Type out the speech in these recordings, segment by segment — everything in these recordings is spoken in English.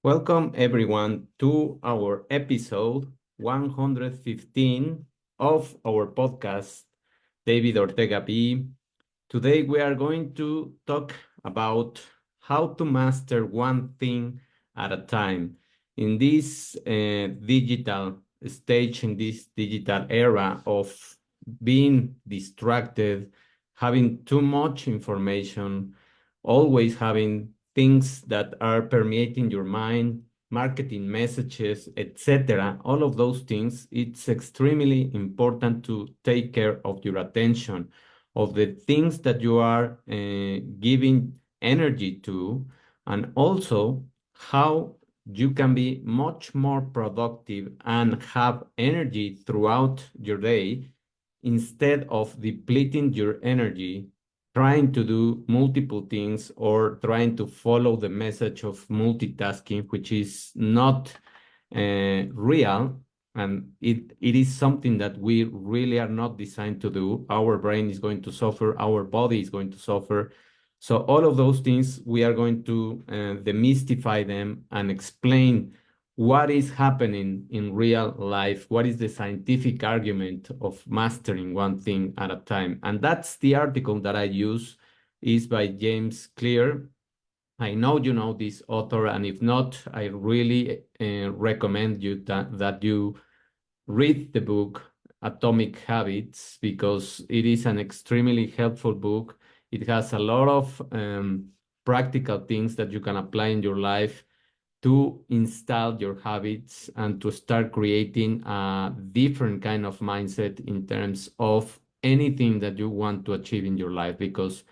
Welcome everyone to our episode 115 of our podcast, davidortegab. Today we are going to talk about how to master one thing at a time. In this digital stage, in this digital era of being distracted, having too much information, always having things that are permeating your mind, marketing messages, etc. All of those things, it's extremely important to take care of your attention, of the things that you are giving energy to, and also how you can be much more productive and have energy throughout your day instead of depleting your energy trying to do multiple things or trying to follow the message of multitasking, which is not real. And it is something that we really are not designed to do. Our brain is going to suffer, our body is going to suffer. So all of those things, we are going to demystify them and explain what is happening in real life, what is the scientific argument of mastering one thing at a time. And that's the article that I use, is by James Clear. I know you know this author, and if not, I really recommend you that you read the book Atomic Habits, because it is an extremely helpful book. It has a lot of practical things that you can apply in your life to install your habits and to start creating a different kind of mindset in terms of anything that you want to achieve in your life. Because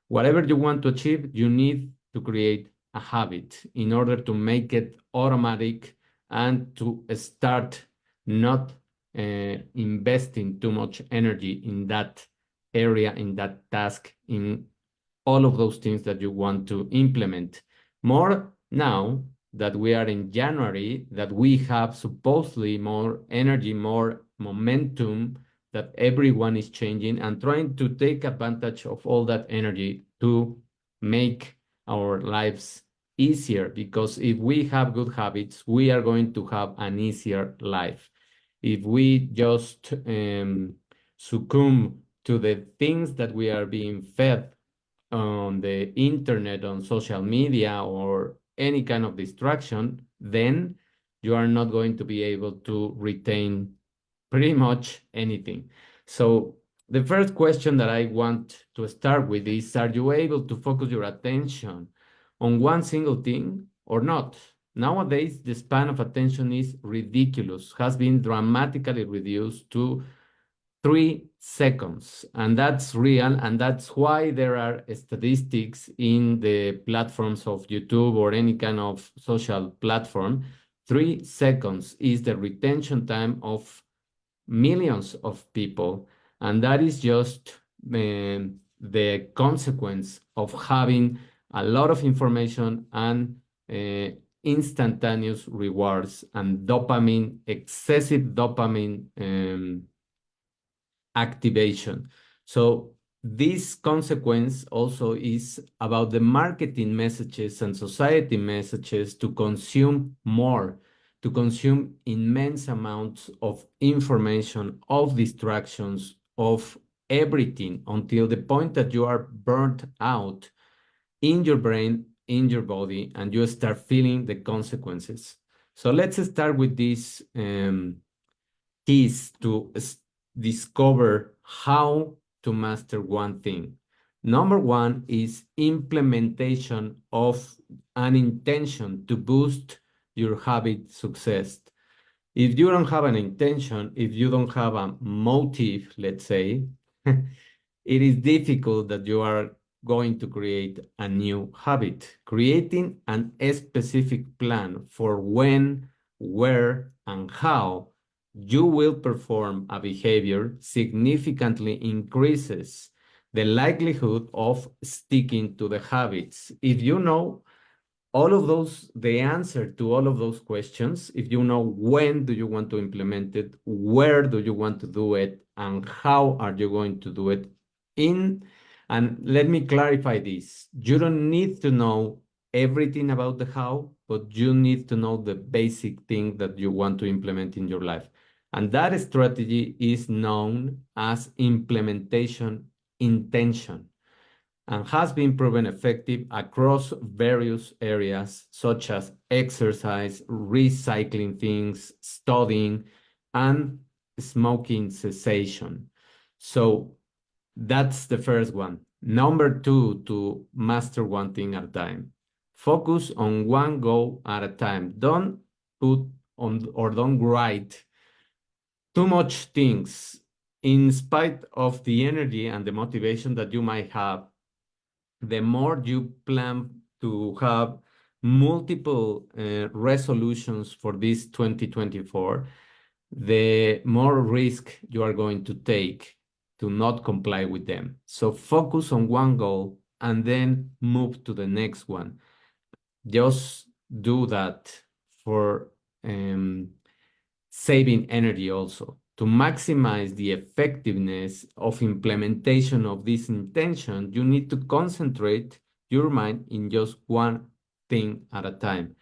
whatever you want to achieve, you need to create a habit in order to make it automatic and to start not investing too much energy in that area, in that task, in all of those things that you want to implement. More now that we are in January, that we have supposedly more energy, more momentum, that everyone is changing and trying to take advantage of all that energy to make our lives easier. Because if we have good habits, we are going to have an easier life. If we just succumb to the things that we are being fed on the internet, on social media, or any kind of distraction, then you are not going to be able to retain pretty much anything. So the first question that I want to start with is, are you able to focus your attention on one single thing or not? Nowadays, the span of attention is ridiculous, has been dramatically reduced to 3 seconds, and that's real, and that's why there are statistics in the platforms of YouTube or any kind of social platform. 3 seconds is the retention time of millions of people, and that is just the consequence of having a lot of information and instantaneous rewards and dopamine, excessive dopamine activation. So this consequence also is about the marketing messages and society messages to consume more, to consume immense amounts of information, of distractions, of everything, until the point that you are burnt out in your brain, in your body, and you start feeling the consequences. So let's start with these keys to discover how to master one thing. Number one is implementation of an intention to boost your habit success. If you don't have an intention, if you don't have a motive, let's say, it is difficult that you are going to create a new habit. Creating a specific plan for when, where, and how you will perform a behavior significantly increases the likelihood of sticking to the habits. If you know all of those, the answer to all of those questions, if you know when do you want to implement it, where do you want to do it, and how are you going to do it, and let me clarify this, you don't need to know everything about the how, but you need to know the basic thing that you want to implement in your life. And that strategy is known as implementation intention and has been proven effective across various areas such as exercise, recycling things, studying, and smoking cessation. So that's the first one. Number two, to master one thing at a time. Focus on one goal at a time. Don't put on or don't write too much things. In spite of the energy and the motivation that you might have, the more you plan to have multiple resolutions for this 2024, the more risk you are going to take to not comply with them. So focus on one goal and then move to the next one. Just do that for saving energy also. To maximize the effectiveness of implementation of this intention, you need to concentrate your mind in just one thing at a time.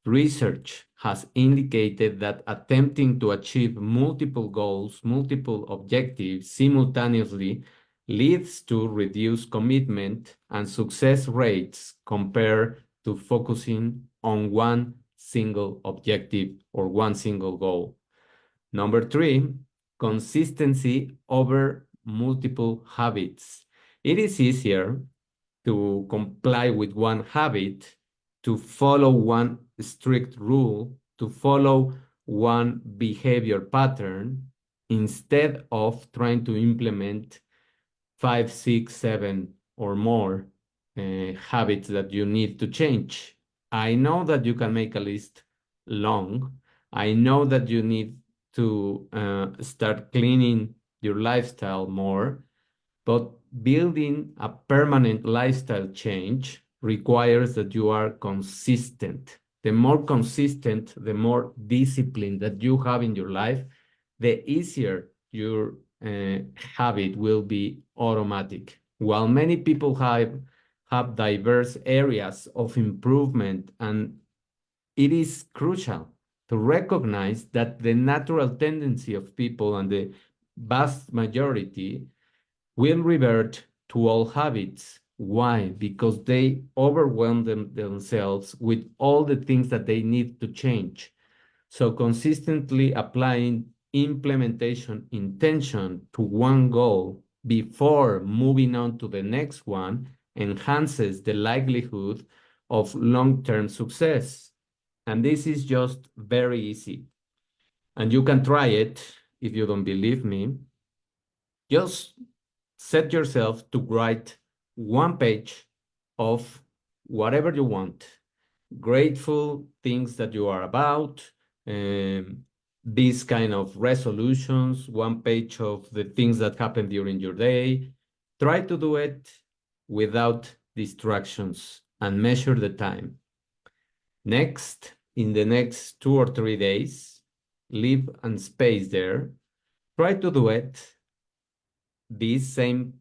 Research has indicated that attempting to achieve multiple goals, multiple objectives simultaneously leads to reduced commitment and success rates compared to focusing on one single objective or one single goal. Number three, consistency over multiple habits. It is easier to comply with one habit, to follow one strict rule, to follow one behavior pattern, instead of trying to implement 5, 6, 7, or more habits that you need to change. I know that you can make a list long. I know that you need to start cleaning your lifestyle more, but building a permanent lifestyle change requires that you are consistent. The more consistent, the more discipline that you have in your life, the easier your habit will be automatic. While many people have diverse areas of improvement, and it is crucial to recognize that the natural tendency of people and the vast majority will revert to old habits. Why? Because they overwhelm themselves with all the things that they need to change. So consistently applying implementation intention to one goal before moving on to the next one enhances the likelihood of long-term success. And this is just very easy. And you can try it if you don't believe me. Just set yourself to write one page of whatever you want. Grateful things that you are about, these kind of resolutions, one page of the things that happen during your day. Try to do it without distractions and measure the time. Next, in the next 2 or 3 days, leave and space there. Try to do it, this same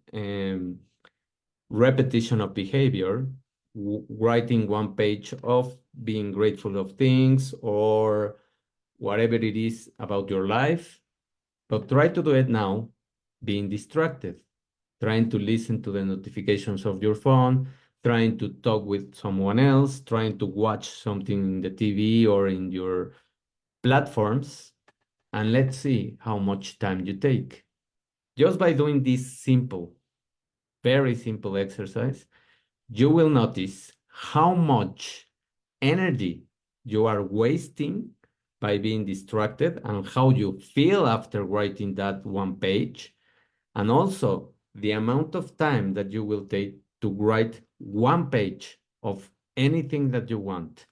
repetition of behavior, writing one page of being grateful of things or whatever it is about your life, but try to do it now being distracted, trying to listen to the notifications of your phone, trying to talk with someone else, trying to watch something in the TV or in your platforms, and let's see how much time you take. Just by doing this simple, very simple exercise, you will notice how much energy you are wasting by being distracted and how you feel after writing that one page, and also the amount of time that you will take to write one page of anything that you want.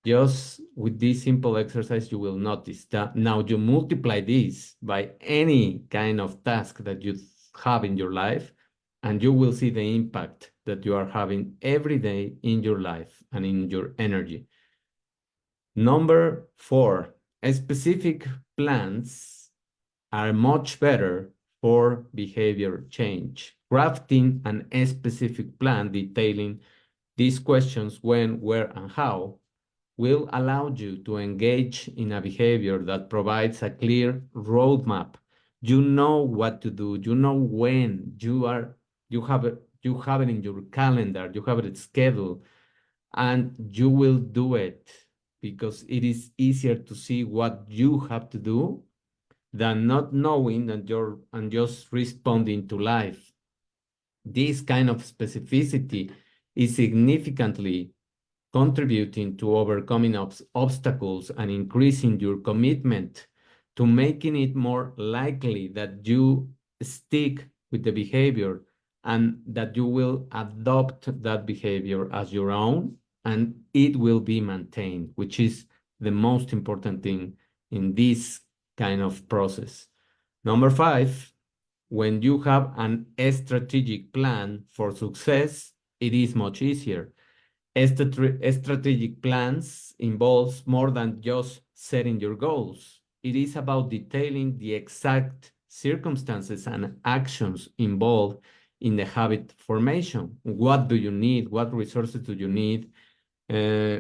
Just with this simple exercise, you will notice that now you multiply this by any kind of task that you have in your life, and you will see the impact that you are having every day in your life and in your energy. Number 4, specific plans are much better for behavior change. Crafting an specific plan detailing These questions, when, where, and how, will allow you to engage in a behavior that provides a clear roadmap. You know what to do. You know when you have it in your calendar. You have it scheduled, and you will do it because it is easier to see what you have to do than not knowing and just responding to life. This kind of specificity is significantly contributing to overcoming obstacles and increasing your commitment to making it more likely that you stick with the behavior and that you will adopt that behavior as your own and it will be maintained, which is the most important thing in this kind of process. Number 5, when you have a strategic plan for success, it is much easier. Strategic plans involves more than just setting your goals. It is about detailing the exact circumstances and actions involved in the habit formation. What do you need? What resources do you need?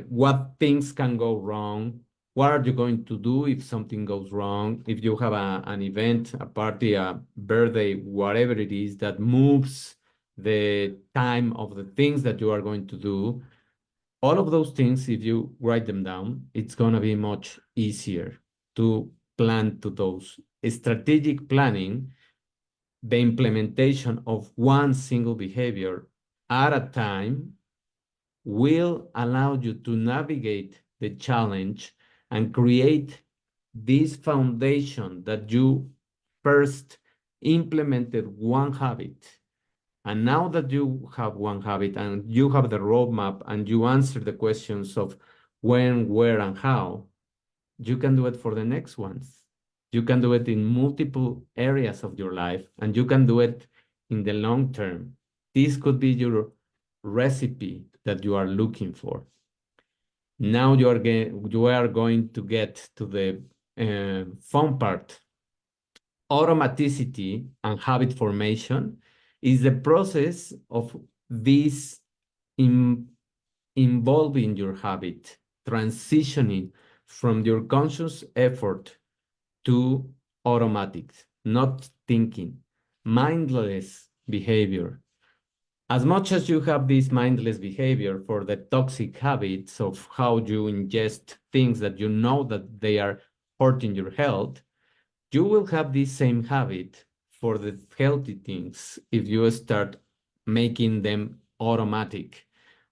What things can go wrong? What are you going to do if something goes wrong? If you have an event, a party, a birthday, whatever it is that moves the time of the things that you are going to do, all of those things, if you write them down, it's going to be much easier to plan to those. Strategic planning, the implementation of one single behavior at a time, will allow you to navigate the challenge and create this foundation that you first implemented one habit. And now that you have one habit and you have the roadmap and you answer the questions of when, where, and how, you can do it for the next ones. You can do it in multiple areas of your life and you can do it in the long term. This could be your recipe that you are looking for. Now you are going to get to the fun part. Automaticity and habit formation is the process of this involving your habit, transitioning from your conscious effort to automatic, not thinking, mindless behavior. As much as you have this mindless behavior for the toxic habits of how you ingest things that you know that they are hurting your health, you will have this same habit for the healthy things if you start making them automatic.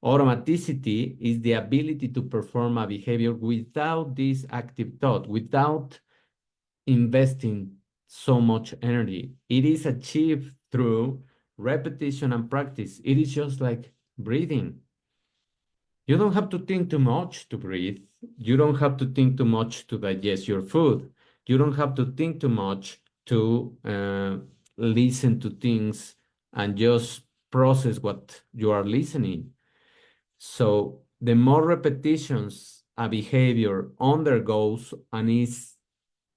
Automaticity is the ability to perform a behavior without this active thought, without investing so much energy. It is achieved through repetition and practice. It is just like breathing. You don't have to think too much to breathe. You don't have to think too much to digest your food. You don't have to think too much to listen to things and just process what you are listening. So the more repetitions a behavior undergoes and is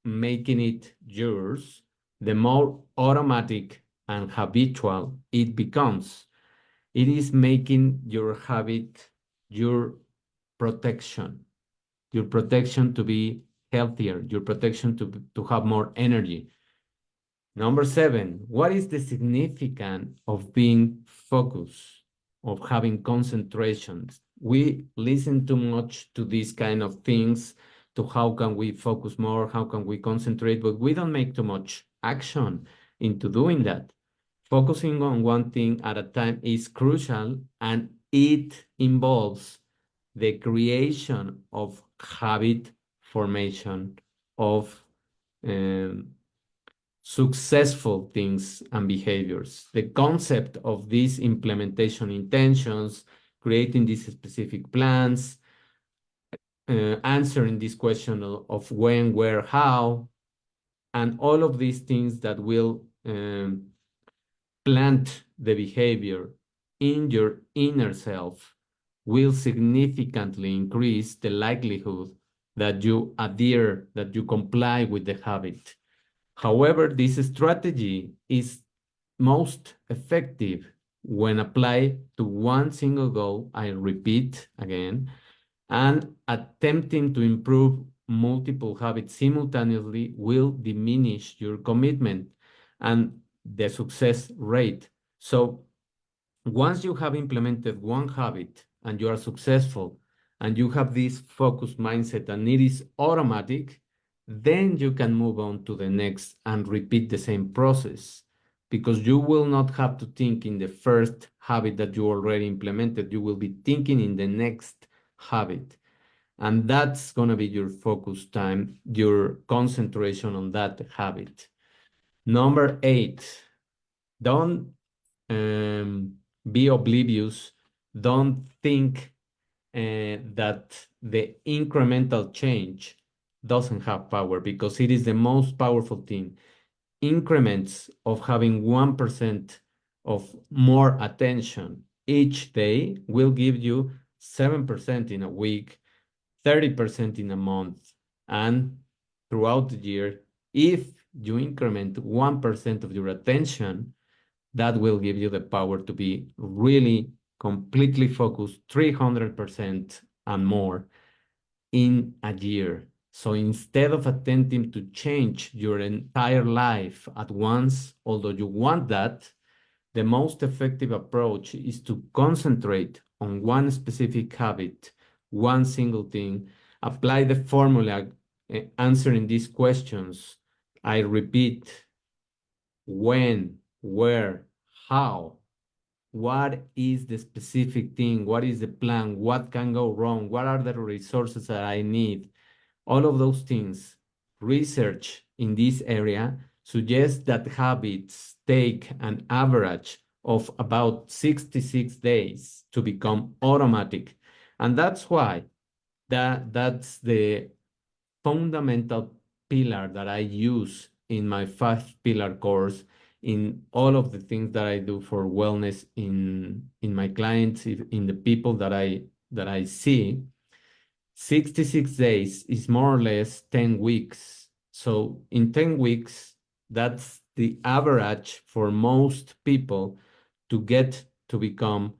making it yours, the more automatic and habitual it becomes. It is making your habit your protection to be healthier, your protection to have more energy. Number 7, what is the significance of being focused, of having concentration? We listen too much to these kind of things, to how can we focus more, how can we concentrate, but we don't make too much action into doing that. Focusing on one thing at a time is crucial, and it involves the creation of habit formation, of um, successful things and behaviors. The concept of these implementation intentions, creating these specific plans, answering this question of when, where, how, and all of these things that will plant the behavior in your inner self will significantly increase the likelihood that you adhere, that you comply with the habit. However, this strategy is most effective when applied to one single goal, I repeat again, and attempting to improve multiple habits simultaneously will diminish your commitment and the success rate. So once you have implemented one habit and you are successful and you have this focused mindset and it is automatic, then you can move on to the next and repeat the same process because you will not have to think in the first habit that you already implemented. You will be thinking in the next habit. And that's going to be your focus time, your concentration on that habit. Number 8, don't be oblivious. Don't think that the incremental change doesn't have power because it is the most powerful thing. Increments of having 1% of more attention each day will give you 7% in a week, 30% in a month, and throughout the year. If you increment 1% of your attention, that will give you the power to be really completely focused 300% and more in a year. So instead of attempting to change your entire life at once, although you want that, the most effective approach is to concentrate on one specific habit, one single thing, apply the formula, answering these questions. I repeat, when, where, how, what is the specific thing, what is the plan, what can go wrong, what are the resources that I need, all of those things. Research in this area suggests that habits take an average of about 66 days to become automatic. And that's why that's the fundamental pillar that I use in my 5-pillar course, in all of the things that I do for wellness in my clients, in the people that I see. 66 days is more or less 10 weeks. So in 10 weeks, that's the average for most people to get to become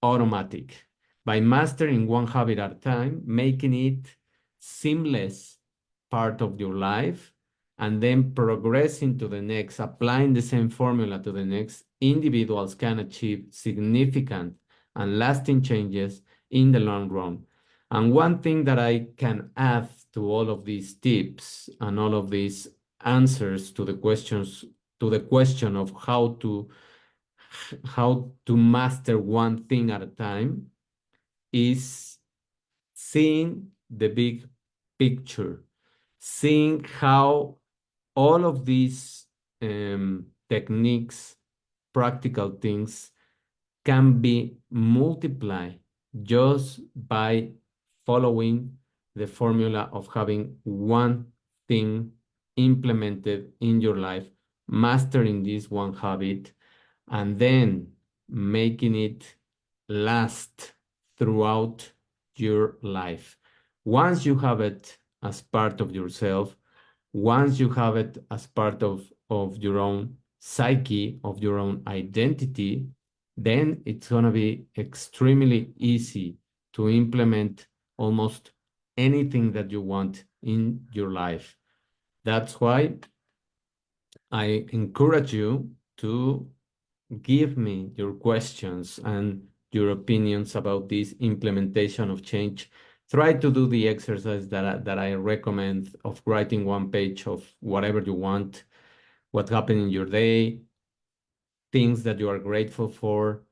automatic by mastering one habit at a time, making it seamless part of your life, and then progressing to the next, applying the same formula to the next. Individuals can achieve significant and lasting changes in the long run. And one thing that I can add to all of these tips and all of these answers to the questions, to the question of how to master one thing at a time, is seeing the big picture, seeing how all of these techniques, practical things, can be multiplied just by following the formula of having one thing implemented in your life, mastering this one habit, and then making it last throughout your life. Once you have it as part of yourself, once you have it as part of your own psyche, of your own identity, then it's going to be extremely easy to implement almost anything that you want in your life. That's why I encourage you to give me your questions and your opinions about this implementation of change. Try to do the exercise that I recommend of writing one page of whatever you want, what happened in your day, things that you are grateful for,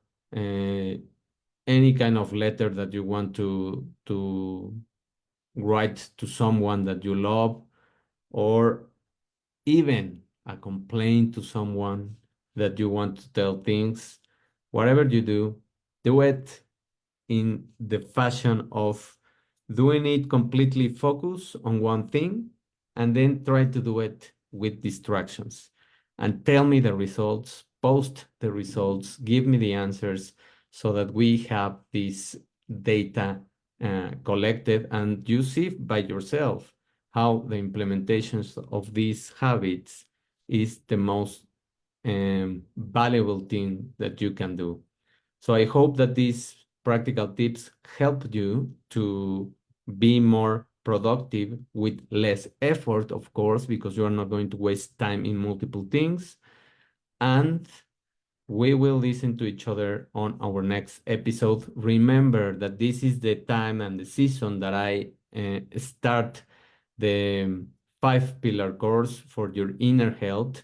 any kind of letter that you want to write to someone that you love, or even a complaint to someone that you want to tell things. Whatever you do it in the fashion of doing it completely focused on one thing, and then try to do it with distractions. And tell me the results, post the results, give me the answers so that we have this data collected, and you see by yourself how the implementations of these habits is the most valuable thing that you can do. So I hope that these practical tips help you to be more productive with less effort, of course, because you are not going to waste time in multiple things. And we will listen to each other on our next episode. Remember that this is the time and the season that I start the 5 pillar course for your inner health,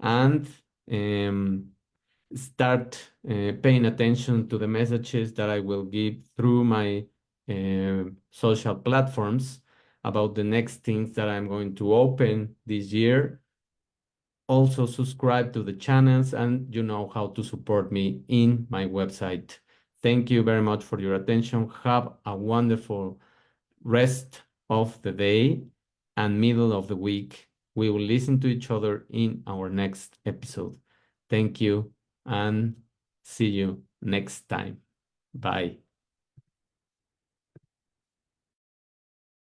and um, start paying attention to the messages that I will give through my social platforms about the next things that I'm going to open this year. Also subscribe to the channels, and you know how to support me in my website. Thank you very much for your attention. Have a wonderful rest of the day and middle of the week. We will listen to each other in our next episode. Thank you and see you next time. Bye.